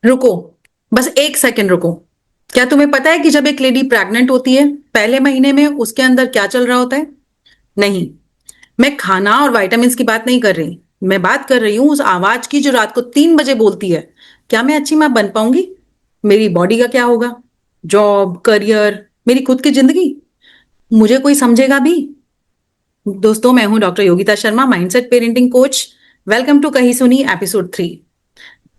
रुको, बस एक सेकंड रुको। क्या तुम्हें पता है कि जब एक लेडी प्रेग्नेंट होती है पहले महीने में उसके अंदर क्या चल रहा होता है? नहीं, मैं खाना और विटामिन्स की बात नहीं कर रही। मैं बात कर रही हूँ उस आवाज की जो रात को 3 बजे बोलती है, क्या मैं अच्छी माँ बन पाऊंगी? मेरी बॉडी का क्या होगा? जॉब, करियर, मेरी खुद की जिंदगी, मुझे कोई समझेगा भी? दोस्तों, मैं हूं doctor Yogita Sharma, mindset parenting coach. Welcome to Kahi Suni episode 3।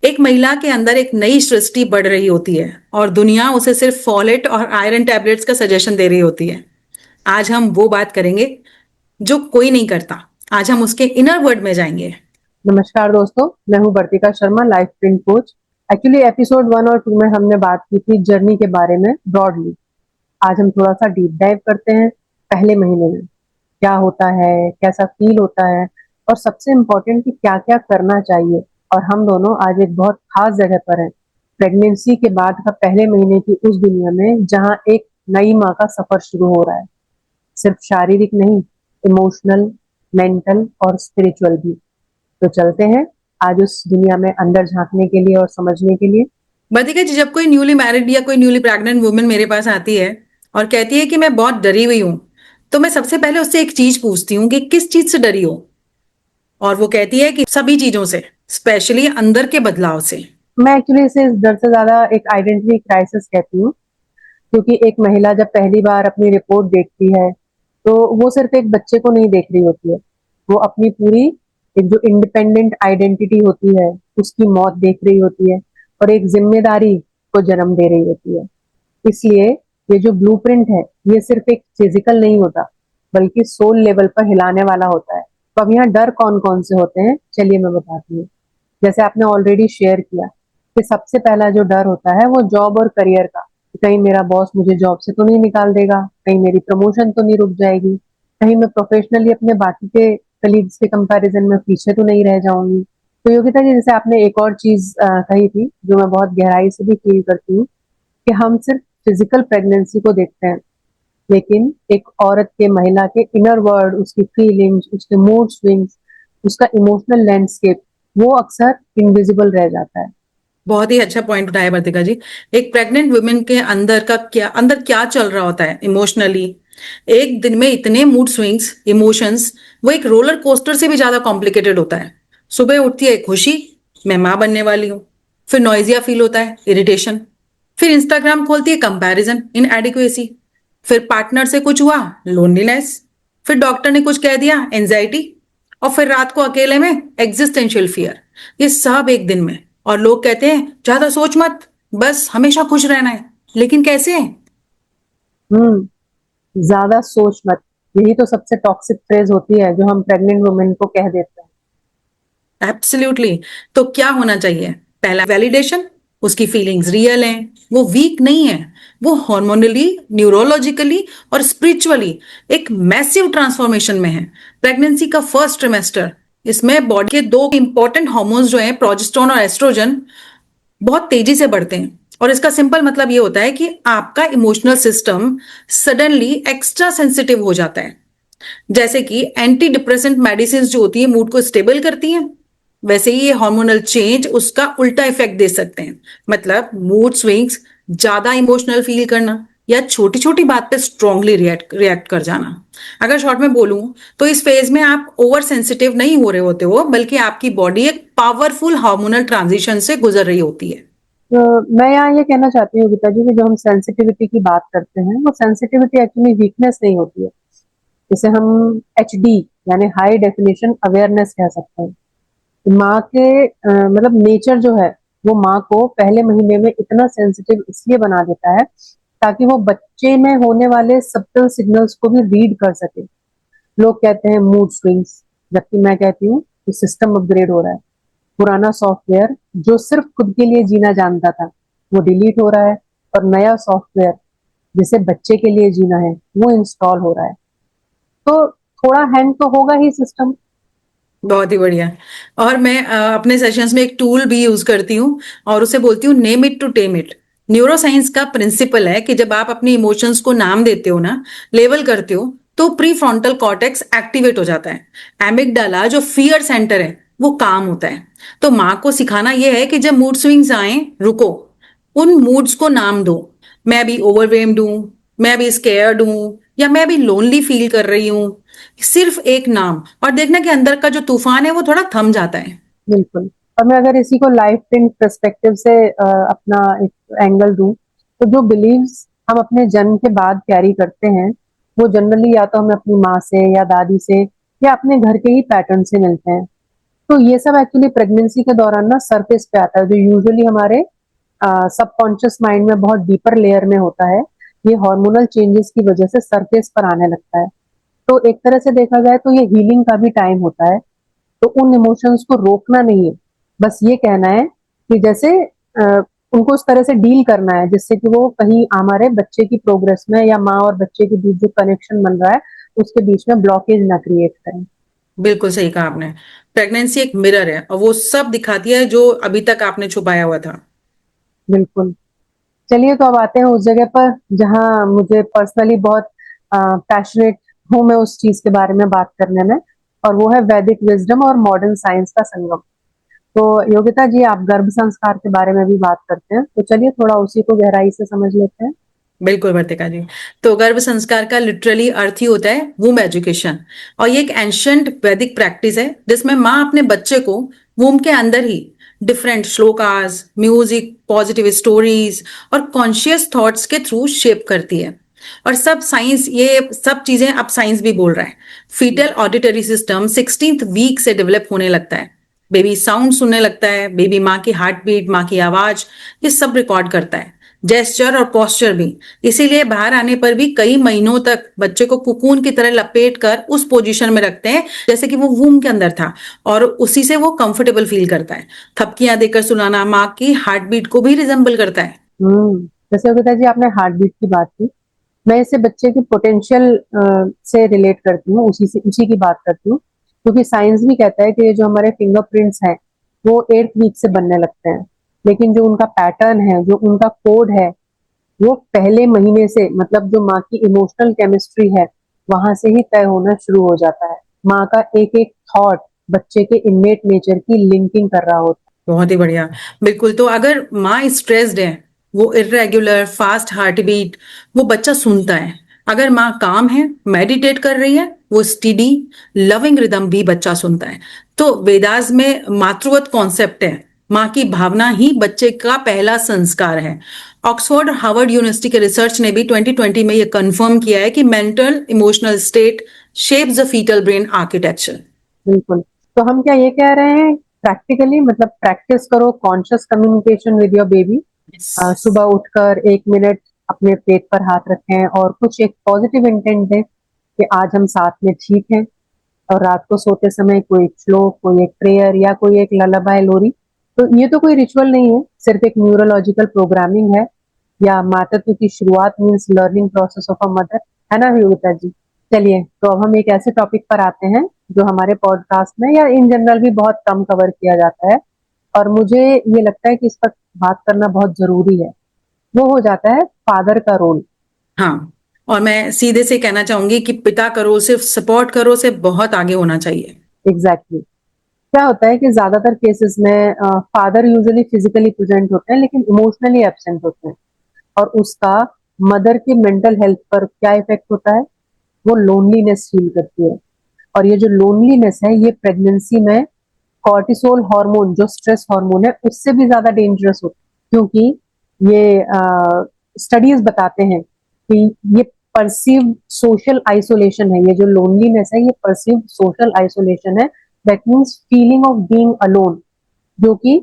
एक महिला के अंदर एक नई सृष्टि बढ़ रही होती है और दुनिया उसे सिर्फ फॉलेट और आयरन टैबलेट्स का सजेशन दे रही होती है। आज हम वो बात करेंगे जो कोई नहीं करता। आज हम उसके इनर वर्ल्ड में जाएंगे। नमस्कार दोस्तों, मैं हूं Vartika Sharma, life train coach. Actually episode 1 और 2 में हमने बात की थी जर्नी के बारे में ब्रॉडली। आज हम थोड़ा सा डीप डाइव करते हैं पहले महीने में क्या होता है, कैसा फील होता है और सबसे इम्पोर्टेंट कि क्या क्या करना चाहिए। और हम दोनों आज एक बहुत खास जगह पर हैं, प्रेगनेंसी के बाद का पहले महीने की उस दुनिया में जहाँ एक नई माँ का सफर शुरू हो रहा है। सिर्फ शारीरिक नहीं, इमोशनल, मेंटल और स्पिरिचुअल भी। तो चलते हैं आज उस दुनिया में अंदर झांकने के लिए और समझने के लिए। बदिका जी, जब कोई न्यूली मैरिड या कोई न्यूली प्रेग्नेंट वुमेन मेरे पास आती है और कहती है कि मैं बहुत डरी हुई हूं, तो मैं सबसे पहले उससे एक चीज पूछती हूँ कि किस चीज से डरी हो? और वो कहती है कि सभी चीजों से, स्पेशली अंदर के बदलाव से। मैं एक्चुअली इसे इस डर से ज्यादा एक आइडेंटिटी क्राइसिस कहती हूँ, क्योंकि एक महिला जब पहली बार अपनी रिपोर्ट देखती है तो वो सिर्फ एक बच्चे को नहीं देख रही होती है, वो अपनी पूरी एक जो इंडिपेंडेंट आइडेंटिटी होती है उसकी मौत देख रही होती है और एक जिम्मेदारी को जन्म दे रही होती है। इसलिए ये जो ब्लूप्रिंट है ये सिर्फ एक फिजिकल नहीं होता, बल्कि सोल लेवल पर हिलाने वाला होता है। तो अब यहाँ डर कौन कौन से होते हैं, चलिए मैं बताती हूँ। जैसे आपने ऑलरेडी शेयर किया कि सबसे पहला जो डर होता है वो जॉब और करियर का। कहीं मेरा बॉस मुझे जॉब से तो नहीं निकाल देगा, कहीं मेरी प्रमोशन तो नहीं रुक जाएगी, कहीं मैं प्रोफेशनली अपने बाकी के कलीग्स के कंपैरिजन में पीछे तो नहीं रह जाऊंगी। तो योगिता जी, जैसे आपने एक और चीज कही थी जो मैं बहुत गहराई से भी फील करती हूँ, कि हम सिर्फ फिजिकल प्रेगनेंसी को देखते हैं, लेकिन एक औरत के, महिला के इनर वर्ल्ड, उसकी फीलिंग्स, उसके मूड स्विंग्स, उसका इमोशनल लैंडस्केप, वो अक्सर इनविजिबल रह जाता है। बहुत ही अच्छा पॉइंट उठाया वर्तिका जी। एक प्रेग्नेंट वुमेन के अंदर क्या चल रहा होता है इमोशनली। एक दिन में इतने मूड स्विंग्स, इमोशंस, वो एक रोलर कोस्टर से भी ज्यादा कॉम्प्लिकेटेड होता है। सुबह उठती है खुशी, मैं माँ बनने वाली हूँ। फिर नॉइजिया फील होता है, इरिटेशन। फिर इंस्टाग्राम खोलती है, कंपैरिजन, इनएडिक्वेसी। फिर पार्टनर से कुछ हुआ, लोनलीनेस। फिर डॉक्टर ने कुछ कह दिया, एंजाइटी। और फिर रात को अकेले में एग्जिस्टेंशियल फियर। ये सब एक दिन में। और लोग कहते हैं ज्यादा सोच मत, बस हमेशा खुश रहना है। लेकिन कैसे? हम्म ज्यादा सोच मत, यही तो सबसे टॉक्सिक फ्रेज होती है जो हम प्रेग्नेंट वुमेन को कह देते हैं। एब्सोल्युटली। तो क्या होना चाहिए? पहला, वैलिडेशन। उसकी फीलिंग्स रियल हैं, वो वीक नहीं है। वो हार्मोनली, न्यूरोलॉजिकली और स्पिरिचुअली एक मैसिव ट्रांसफॉर्मेशन में है। प्रेगनेंसी का फर्स्ट ट्रिमेस्टर, इसमें बॉडी के दो इंपॉर्टेंट हार्मोन्स जो हैं, प्रोजेस्टेरोन और एस्ट्रोजन, बहुत तेजी से बढ़ते हैं। और इसका सिंपल मतलब ये होता है कि आपका emotional system suddenly extra sensitive हो जाता है। जैसे कि एंटी डिप्रेसेंट मेडिसिन जो होती है मूड को स्टेबल करती हैं, वैसे ही ये हार्मोनल चेंज उसका उल्टा इफेक्ट दे सकते हैं। मतलब मूड स्विंग्स, ज्यादा इमोशनल फील करना, या छोटी छोटी बात पे स्ट्रांगली रिएक्ट कर जाना। अगर शॉर्ट में बोलूं तो इस फेज में आप ओवर सेंसिटिव नहीं हो रहे होते हो, बल्कि आपकी बॉडी एक पावरफुल हार्मोनल ट्रांजिशन से गुजर रही होती है। तो मैं यहाँ ये कहना चाहती हूँ गीता जी कि जो हम सेंसिटिविटी की बात करते हैं वो सेंसिटिविटी एक्चुअली वीकनेस नहीं होती है। इसे हम HD यानी हाई डेफिनेशन अवेयरनेस कह सकते हैं। माँ के मतलब नेचर जो है वो माँ को पहले महीने में इतना सेंसिटिव इसलिए बना देता है ताकि वो बच्चे में होने वाले सब्टल सिग्नल्स को भी रीड कर सके। लोग कहते हैं मूड स्विंग्स, जबकि मैं कहती हूँ कि सिस्टम अपग्रेड हो रहा है। पुराना सॉफ्टवेयर जो सिर्फ खुद के लिए जीना जानता था वो डिलीट हो रहा है और नया सॉफ्टवेयर जिसे बच्चे के लिए जीना है वो इंस्टॉल हो रहा है। तो थोड़ा हैंग तो होगा ही सिस्टम। बहुत ही बढ़िया। और मैं अपने सेशंस में एक टूल भी यूज करती हूँ और उसे बोलती हूँ name it to tame it. Neuroscience का प्रिंसिपल है कि जब आप अपने इमोशंस को नाम देते हो ना, लेवल करते हो, तो प्री फ्रंटल कॉर्टेक्स एक्टिवेट हो जाता है। एमिगडाला जो फियर सेंटर है, वो काम होता है। तो माँ को सिखाना यह है कि जब मूड स्विंग्स आए, रुको, उन मूड्स को नाम दो। मैं अभी ओवरवेल्म्ड हूं, मैं अभी स्केयर्ड हूं, या मैं अभी लोनली फील कर रही हूं। सिर्फ एक नाम, और देखना कि अंदर का जो तूफान है वो थोड़ा थम जाता है। बिल्कुल। और मैं अगर इसी को लाइफ इन पर्सपेक्टिव से अपना एक एंगल दूं, तो जो बिलीव्स हम अपने जन्म के बाद कैरी करते हैं, वो जनरली या तो हमें अपनी माँ से या दादी से या अपने घर के ही पैटर्न से मिलते हैं। तो ये सब एक्चुअली प्रेगनेंसी के दौरान ना सरफेस पे आता है, जो यूजुअली हमारे सबकॉन्शियस माइंड में बहुत डीपर लेयर में होता है। ये हार्मोनल चेंजेस की वजह से सरफेस पर आने लगता है। तो एक तरह से देखा जाए तो ये हीलिंग का भी टाइम होता है। तो उन इमोशंस को रोकना नहीं है, बस ये कहना है कि जैसे उनको उस तरह से डील करना है जिससे कि वो कहीं हमारे बच्चे की प्रोग्रेस में या माँ और बच्चे के बीच जो कनेक्शन बन रहा है उसके बीच में ब्लॉकेज ना क्रिएट करें। बिल्कुल सही कहा आपने। प्रेगनेंसी एक मिरर है और वो सब दिखाती है जो अभी तक आपने छुपाया हुआ था। बिल्कुल। चलिए, तो अब आते हैं उस जगह पर जहाँ मुझे पर्सनली बहुत पैशनेट हूँ मैं उस चीज के बारे में बात करने में, और वो है वैदिक विजडम और मॉडर्न साइंस का संगम। तो योगिता जी, आप गर्भ संस्कार के बारे में भी बात करते हैं, तो चलिए थोड़ा उसी को गहराई से समझ लेते हैं। बिल्कुल वर्तिका जी। तो गर्भ संस्कार का लिटरली अर्थ ही होता है वूम एजुकेशन। और ये एक एंशंट वैदिक प्रैक्टिस है जिसमें माँ अपने बच्चे को वूम के अंदर ही डिफरेंट श्लोकास, म्यूजिक, पॉजिटिव स्टोरीज और कॉन्शियस थॉट्स के थ्रू शेप करती है। और सब साइंस, ये सब चीजें अब साइंस भी बोल रहा है। Fetal auditory system 16th week से डेवलप होने लगता है। बेबी साउंड सुनने लगता है, बेबी माँ की हार्ट बीट, माँ की आवाज, ये सब रिकॉर्ड करता है। जेस्चर और पोस्चर भी। इसीलिए बाहर आने पर भी कई महीनों तक बच्चे को कुकून की तरह लपेट कर उस पोजीशन में रखते हैं जैसे कि वो वूम के अंदर था, और उसी से वो कंफर्टेबल फील करता है। थपकियां देकर सुनाना माँ की हार्ट बीट को भी रिजेंबल करता है। जैसे योगिता जी आपने हार्ट बीट की बात की, मैं इसे बच्चे की पोटेंशियल से रिलेट करती हूँ, उसी की बात करती हूँ, क्योंकि साइंस भी कहता है कि ये जो हमारे फिंगरप्रिंट्स हैं वो 8th वीक से बनने लगते हैं, लेकिन जो उनका पैटर्न है, जो उनका कोड है, वो पहले महीने से, मतलब जो माँ की इमोशनल केमिस्ट्री है वहां से ही तय होना शुरू हो जाता है। माँ का एक एक थॉट बच्चे के इनमेट नेचर की लिंकिंग कर रहा होता बहुत ही बढ़िया। बिल्कुल। तो अगर माँ स्ट्रेस्ड है, वो इरेगुलर फास्ट हार्ट बीट, वो बच्चा सुनता है। अगर माँ काम है, मेडिटेट कर रही है, वो स्टीडी लविंग रिदम भी बच्चा सुनता है। तो वेदास में मातृवत कॉन्सेप्ट है। माँ की भावना ही बच्चे का पहला संस्कार है। ऑक्सफोर्ड और हार्वर्ड यूनिवर्सिटी के रिसर्च ने भी 2020 में ये कंफर्म किया है कि mental emotional state shapes the fetal brain architecture. है। बिल्कुल। तो हम क्या ये कह रहे हैं, प्रैक्टिकली मतलब प्रैक्टिस करो conscious communication with your baby. सुबह उठकर 1 मिनट अपने पेट पर हाथ रखें और कुछ एक पॉजिटिव इंटेंट दें कि आज हम साथ में ठीक हैं। और रात को सोते समय कोई एक श्लोक, कोई एक प्रेयर या कोई एक ललाबाय लोरी। तो ये तो कोई रिचुअल नहीं है, सिर्फ एक न्यूरोलॉजिकल प्रोग्रामिंग है, या मातृत्व की शुरुआत means learning process of a mother, है ना योगिता जी? चलिए, तो अब हम एक ऐसे टॉपिक पर आते हैं जो हमारे पॉडकास्ट में या इन जनरल भी बहुत कम कवर किया जाता है, और मुझे ये लगता है कि इस पर बात करना बहुत जरूरी है। वो हो जाता है फादर का रोल। हाँ, और मैं सीधे से कहना चाहूंगी कि पिता का रोल सिर्फ सपोर्ट करो से बहुत आगे होना चाहिए। एग्जैक्टली। क्या होता है कि ज्यादातर केसेस में फादर यूजुअली फिजिकली प्रेजेंट होते हैं लेकिन इमोशनली एब्सेंट होते हैं, और उसका मदर की मेंटल हेल्थ पर क्या इफेक्ट होता है? वो लोनलीनेस फील करती है। और ये जो लोनलीनेस है ये प्रेगनेंसी में कॉर्टिसोल हार्मोन, जो स्ट्रेस हार्मोन है, उससे भी ज्यादा डेंजरस होता है, क्योंकि ये स्टडीज बताते हैं कि ये परसीव्ड सोशल आइसोलेशन है। ये जो लोनलीनेस है ये परसीव्ड सोशल आइसोलेशन है, that means feeling of being alone, जो कि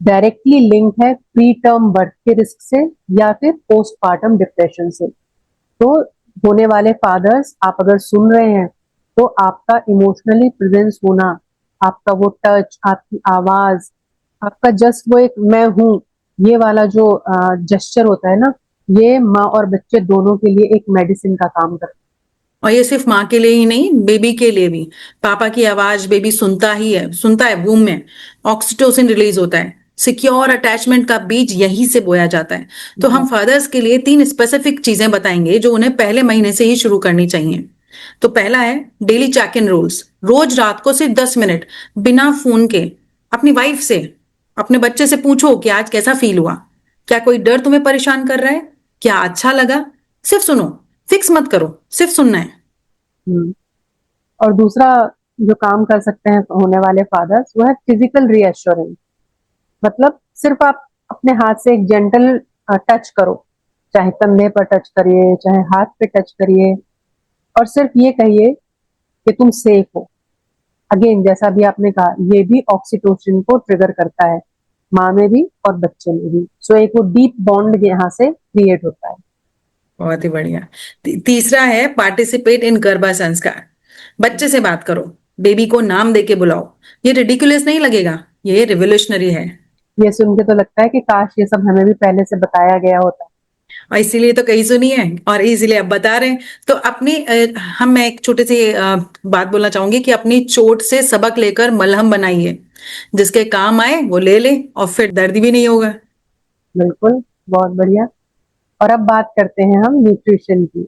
डायरेक्टली लिंक है प्री टर्म बर्थ के रिस्क से या फिर पोस्टपार्टम डिप्रेशन से। तो होने वाले फादर्स, आप अगर सुन रहे हैं, तो आपका इमोशनली प्रेजेंस होना, आपका वो टच, आपकी आवाज, आपका जस्ट वो एक मैं हूं, ये वाला जो जेस्चर होता है ना, ये माँ और बच्चे दोनों के लिए एक मेडिसिन का काम करता और ये सिर्फ माँ के लिए ही नहीं, बेबी के लिए भी। पापा की आवाज बेबी सुनता ही है, सुनता है। वूम में ऑक्सीटोसिन रिलीज होता है। सिक्योर अटैचमेंट का बीज यहीं से बोया जाता है। तो है। हम फादर्स के लिए 3 स्पेसिफिक चीजें बताएंगे जो उन्हें पहले महीने से ही शुरू करनी चाहिए। तो पहला है डेली चेक इन रूल्स। रोज रात को सिर्फ 10 मिनट बिना फोन के अपनी वाइफ से, अपने बच्चे से पूछो कि आज कैसा फील हुआ, क्या कोई डर तुम्हें परेशान कर रहा है, क्या अच्छा लगा। सिर्फ सुनो, फिक्स मत करो, सिर्फ सुनना है। हम्म। और दूसरा जो काम कर सकते हैं होने वाले फादर्स, वो है फिजिकल रीएश्योरेंस। मतलब सिर्फ आप अपने हाथ से एक जेंटल टच करो, चाहे कंधे पर टच करिए, चाहे हाथ पे टच करिए, और सिर्फ ये कहिए कि तुम सेफ हो। अगेन, जैसा भी आपने कहा, ये भी ऑक्सीटोसिन को ट्रिगर करता है, माँ में भी और बच्चे में भी। सो एक वो डीप बॉन्ड यहाँ से क्रिएट होता है। बहुत ही बढ़िया। तीसरा है पार्टिसिपेट इन गर्भा संस्कार। बच्चे से बात करो, बेबी को नाम दे के बुलाओ। ये रिडिकुलस नहीं लगेगा, ये रिवोल्यूशनरी है। ये सुन के तो लगता है कि काश ये सब हमें भी पहले से बताया गया होता। और इसीलिए तो कहीं सुनी है और इसीलिए अब बता रहे हैं। तो अपनी मैं एक छोटी सी बात बोलना चाहूंगी कि अपनी चोट से सबक लेकर मलहम बनाइए, जिसके काम आए वो ले ले और फिर दर्द भी नहीं होगा। बिल्कुल, बहुत बढ़िया। और अब बात करते हैं हम न्यूट्रिशन की,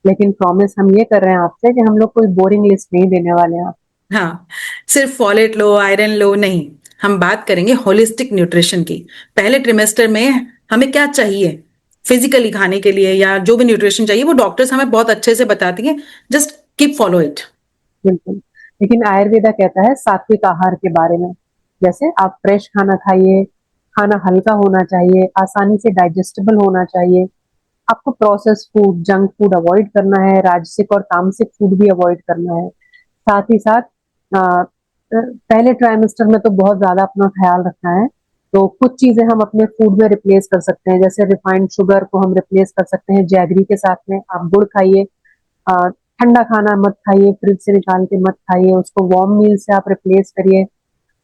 लेकिन प्रॉमिस हम ये कर रहे हैं आपसे कि हम लोग कोई बोरिंग लिस्ट नहीं देने वाले हैं। हाँ, सिर्फ फॉलेट लो, आयरन लो नहीं, हम बात करेंगे होलिस्टिक न्यूट्रिशन की। पहले ट्रिमेस्टर में हमें क्या चाहिए फिजिकली खाने के लिए, या जो भी न्यूट्रिशन चाहिए वो डॉक्टर्स हमें बहुत अच्छे से बताती हैं। Just keep follow it. बिल्कुल। लेकिन आयुर्वेदा कहता है सात्विक आहार के बारे में। जैसे आप फ्रेश खाना खाइए, खाना हल्का होना चाहिए, आसानी से डाइजेस्टेबल होना चाहिए। आपको process food, junk food avoid करना है, राजसिक और तामसिक फूड भी अवॉइड करना है। साथ ही साथ पहले ट्राइमेस्टर में तो बहुत ज्यादा अपना ख्याल रखना है। तो कुछ चीजें हम अपने फूड में रिप्लेस कर सकते हैं, जैसे रिफाइंड शुगर को हम रिप्लेस कर सकते हैं जैगरी के साथ में। आप गुड़ खाइए, ठंडा खाना मत खाइए, फ्रिज से निकाल के मत खाइए, उसको वार्म मील से आप रिप्लेस करिए।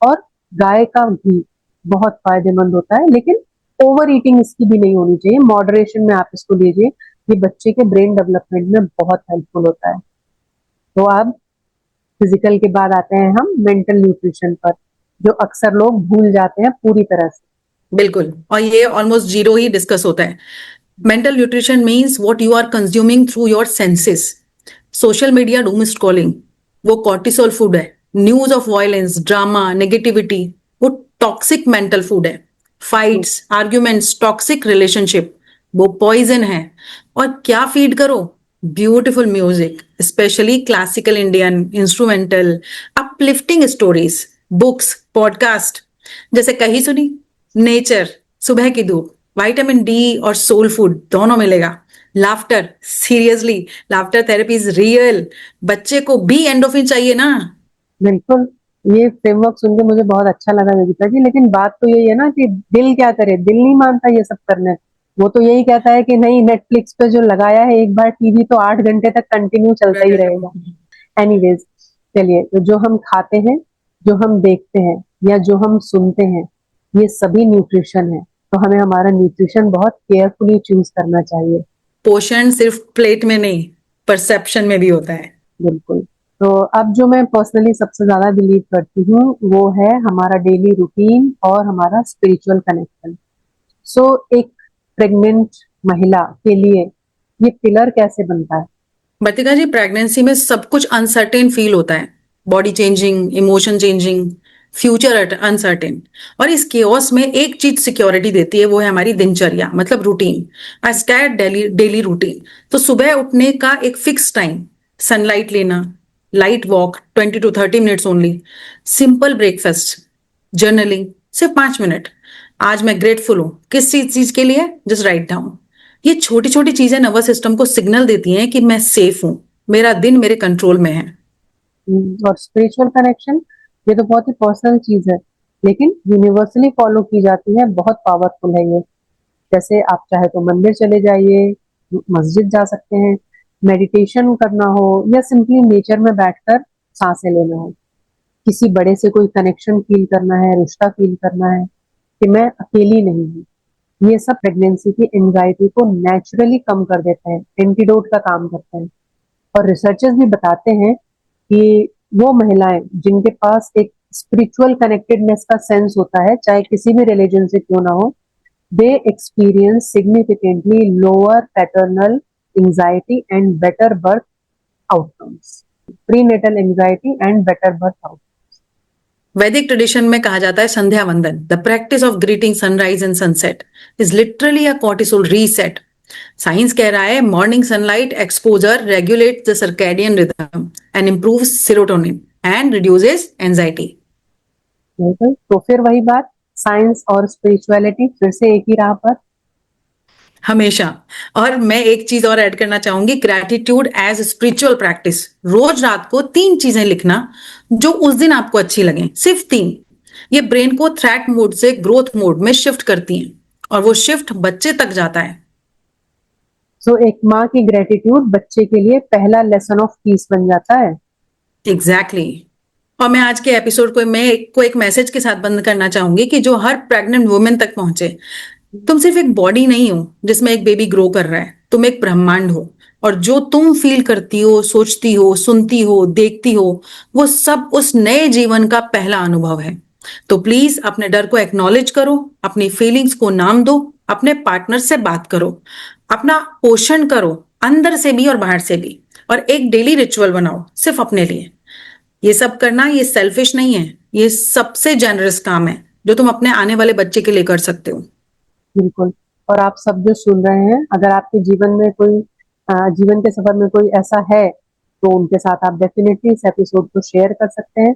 और गाय का घी बहुत फायदेमंद होता है, लेकिन ओवर ईटिंग इसकी भी नहीं होनी चाहिए। मॉडरेशन में आप इसको लीजिए, ये बच्चे के ब्रेन डेवलपमेंट में बहुत हेल्पफुल होता है। तो अब फिजिकल के बाद आते हैं हम मेंटल न्यूट्रिशन पर, जो अक्सर लोग भूल जाते हैं पूरी तरह से। बिल्कुल, और ये ऑलमोस्ट जीरो ही डिस्कस होता है। Mental nutrition means what you are consuming through your senses. Social media doom scrolling वो कॉर्टिसोल फूड है। News of violence, drama, negativity वो टॉक्सिक मेंटल फूड है। फाइट्स, आर्ग्यूमेंट्स, टॉक्सिक रिलेशनशिप वो poison है। और क्या फीड करो? Beautiful music, specially classical Indian instrumental, uplifting stories, books, podcast. जैसे कही सुनी, नेचर, सुबह की धूप, विटामिन डी और सोल फूड दोनों मिलेगा। Laughter, seriously, laughter therapy is real. बच्चे को भी एंडोफिन चाहिए ना। बिल्कुल। ये फ्रेमवर्क सुन के मुझे बहुत अच्छा लगा योगिता जी, लेकिन बात तो यही है ना कि दिल क्या करे, दिल नहीं मानता ये सब करने। वो तो यही कहता है कि नहीं, नेटफ्लिक्स पे जो लगाया है एक बार टीवी, तो 8 घंटे तक कंटिन्यू चलता ही रहेगा। एनीवेज, चलिए, तो जो हम खाते हैं, जो हम देखते हैं, या जो हम सुनते हैं, ये सभी न्यूट्रिशन है। तो हमें हमारा न्यूट्रिशन बहुत केयरफुली चूज करना चाहिए। पोषण सिर्फ प्लेट में नहीं, परसेप्शन में भी होता है। बिल्कुल। तो अब जो मैं पर्सनली सबसे ज्यादा बिलीव करती हूँ, वो है हमारा डेली रूटीन और हमारा स्पिरिचुअल कनेक्शन। सो एक प्रेग्नेंट महिला के लिए ये पिलर कैसे बनता है? बतिका जी, प्रेगनेंसी में सब कुछ अनसर्टेन फील होता है। Body changing, emotion changing, future uncertain. और इस केओस में एक चीज सिक्योरिटी देती है, वो है हमारी दिनचर्या, मतलब routine. I start daily daily routine. तो सुबह उठने का एक फिक्स टाइम, सनलाइट लेना, light walk 20 to 30 minutes only, simple breakfast, journaling सिर्फ 5 मिनट। आज मैं ग्रेटफुल हूं किस चीज चीज के लिए, जस्ट राइट डाउन। ये छोटी छोटी चीजें नर्वस सिस्टम को सिग्नल देती हैं कि मैं सेफ हूं, मेरा दिन मेरे कंट्रोल में है। और स्पिरिचुअल कनेक्शन, ये तो बहुत ही पर्सनल चीज है, लेकिन यूनिवर्सली फॉलो की जाती है, बहुत पावरफुल है ये। जैसे आप चाहे तो मंदिर चले जाइए, मस्जिद जा सकते हैं, मेडिटेशन करना हो, या सिंपली नेचर में बैठकर सांसें लेना हो। किसी बड़े से कोई कनेक्शन फील करना है, रिश्ता फील करना है कि मैं अकेली नहीं हूँ। ये सब प्रेगनेंसी की एंजाइटी को नेचुरली कम कर देते हैं, एंटीडोट का काम करते हैं। और रिसर्चर्स भी बताते हैं कि वो महिलाएं जिनके पास एक स्पिरिचुअल कनेक्टेडनेस का सेंस होता है, चाहे किसी भी रिलीजन से क्यों ना हो, they experience significantly lower paternal anxiety and better birth outcomes, prenatal anxiety and better birth outcomes. वैदिक ट्रेडिशन में कहा जाता है संध्या वंदन, the practice of greeting sunrise and sunset is literally a cortisol reset. Science कह रहा है morning sunlight exposure regulate the circadian rhythm and improve serotonin and reduces anxiety. बिल्कुल, तो फिर वही बात, साइंस और स्पिरिचुअलिटी फिर से एक ही राह पर। हमेशा। और मैं एक चीज और ऐड करना चाहूंगी, ग्रैटिट्यूड एज स्पिरिचुअल प्रैक्टिस। रोज रात को 3 चीजें लिखना जो उस दिन आपको अच्छी लगे, सिर्फ 3। ये ब्रेन को थ्रेट मोड से ग्रोथ मोड में शिफ्ट करती हैं और वो शिफ्ट बच्चे तक जाता है। सो एक माँ की ग्रेटिट्यूड बच्चे के लिए पहला लेसन ऑफ पीस बन जाता है। एग्जैक्टली और मैं आज के एपिसोड को एक मैसेज के साथ बंद करना चाहूंगी कि जो हर प्रेग्नेंट वुमेन तक पहुंचे, तुम सिर्फ एक बॉडी नहीं हो जिसमें एक बेबी ग्रो कर रहा है, तुम एक ब्रह्मांड हो। और जो तुम फील करती हो, सोचती हो, सुनती हो, देखती हो, वो सब उस नए जीवन का पहला अनुभव है। तो प्लीज अपने डर को एक्नॉलेज करो, अपनी फीलिंग्स को नाम दो, अपने पार्टनर से बात करो, अपना पोषण करो, अंदर से भी और बाहर से भी। और एक डेली रिचुअल बनाओ सिर्फ अपने लिए। ये सब करना ये सेल्फिश नहीं है, ये सबसे जेनरस काम है जो तुम अपने आने वाले बच्चे के लिए कर सकते हो। बिल्कुल। और आप सब जो सुन रहे हैं, अगर आपके जीवन में कोई जीवन के सफर में कोई ऐसा है, तो उनके साथ आप डेफिनेटली इस एपिसोड को शेयर कर सकते हैं,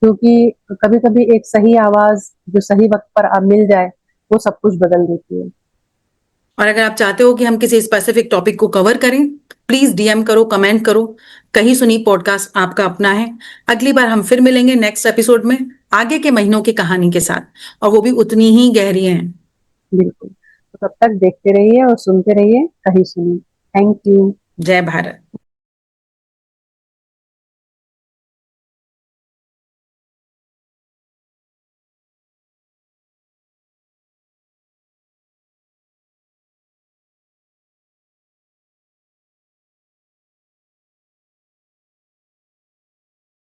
क्योंकि कभी-कभी एक सही आवाज जो सही वक्त पर मिल जाए, वो सब कुछ बदल देती है। और अगर आप चाहते हो कि हम किसी स्पेसिफिक टॉपिक को कवर करें, प्लीज डीएम करो, कमेंट करो। कहीं सुनी पॉडकास्ट आपका अपना है। अगली बार हम फिर मिलेंगे नेक्स्ट एपिसोड में आगे के महीनों की कहानी के साथ, और वो भी उतनी ही गहरी है। बिल्कुल। तो तब तक देखते रहिए और सुनते रहिए कहीं सुनी। Thank you. जय भारत।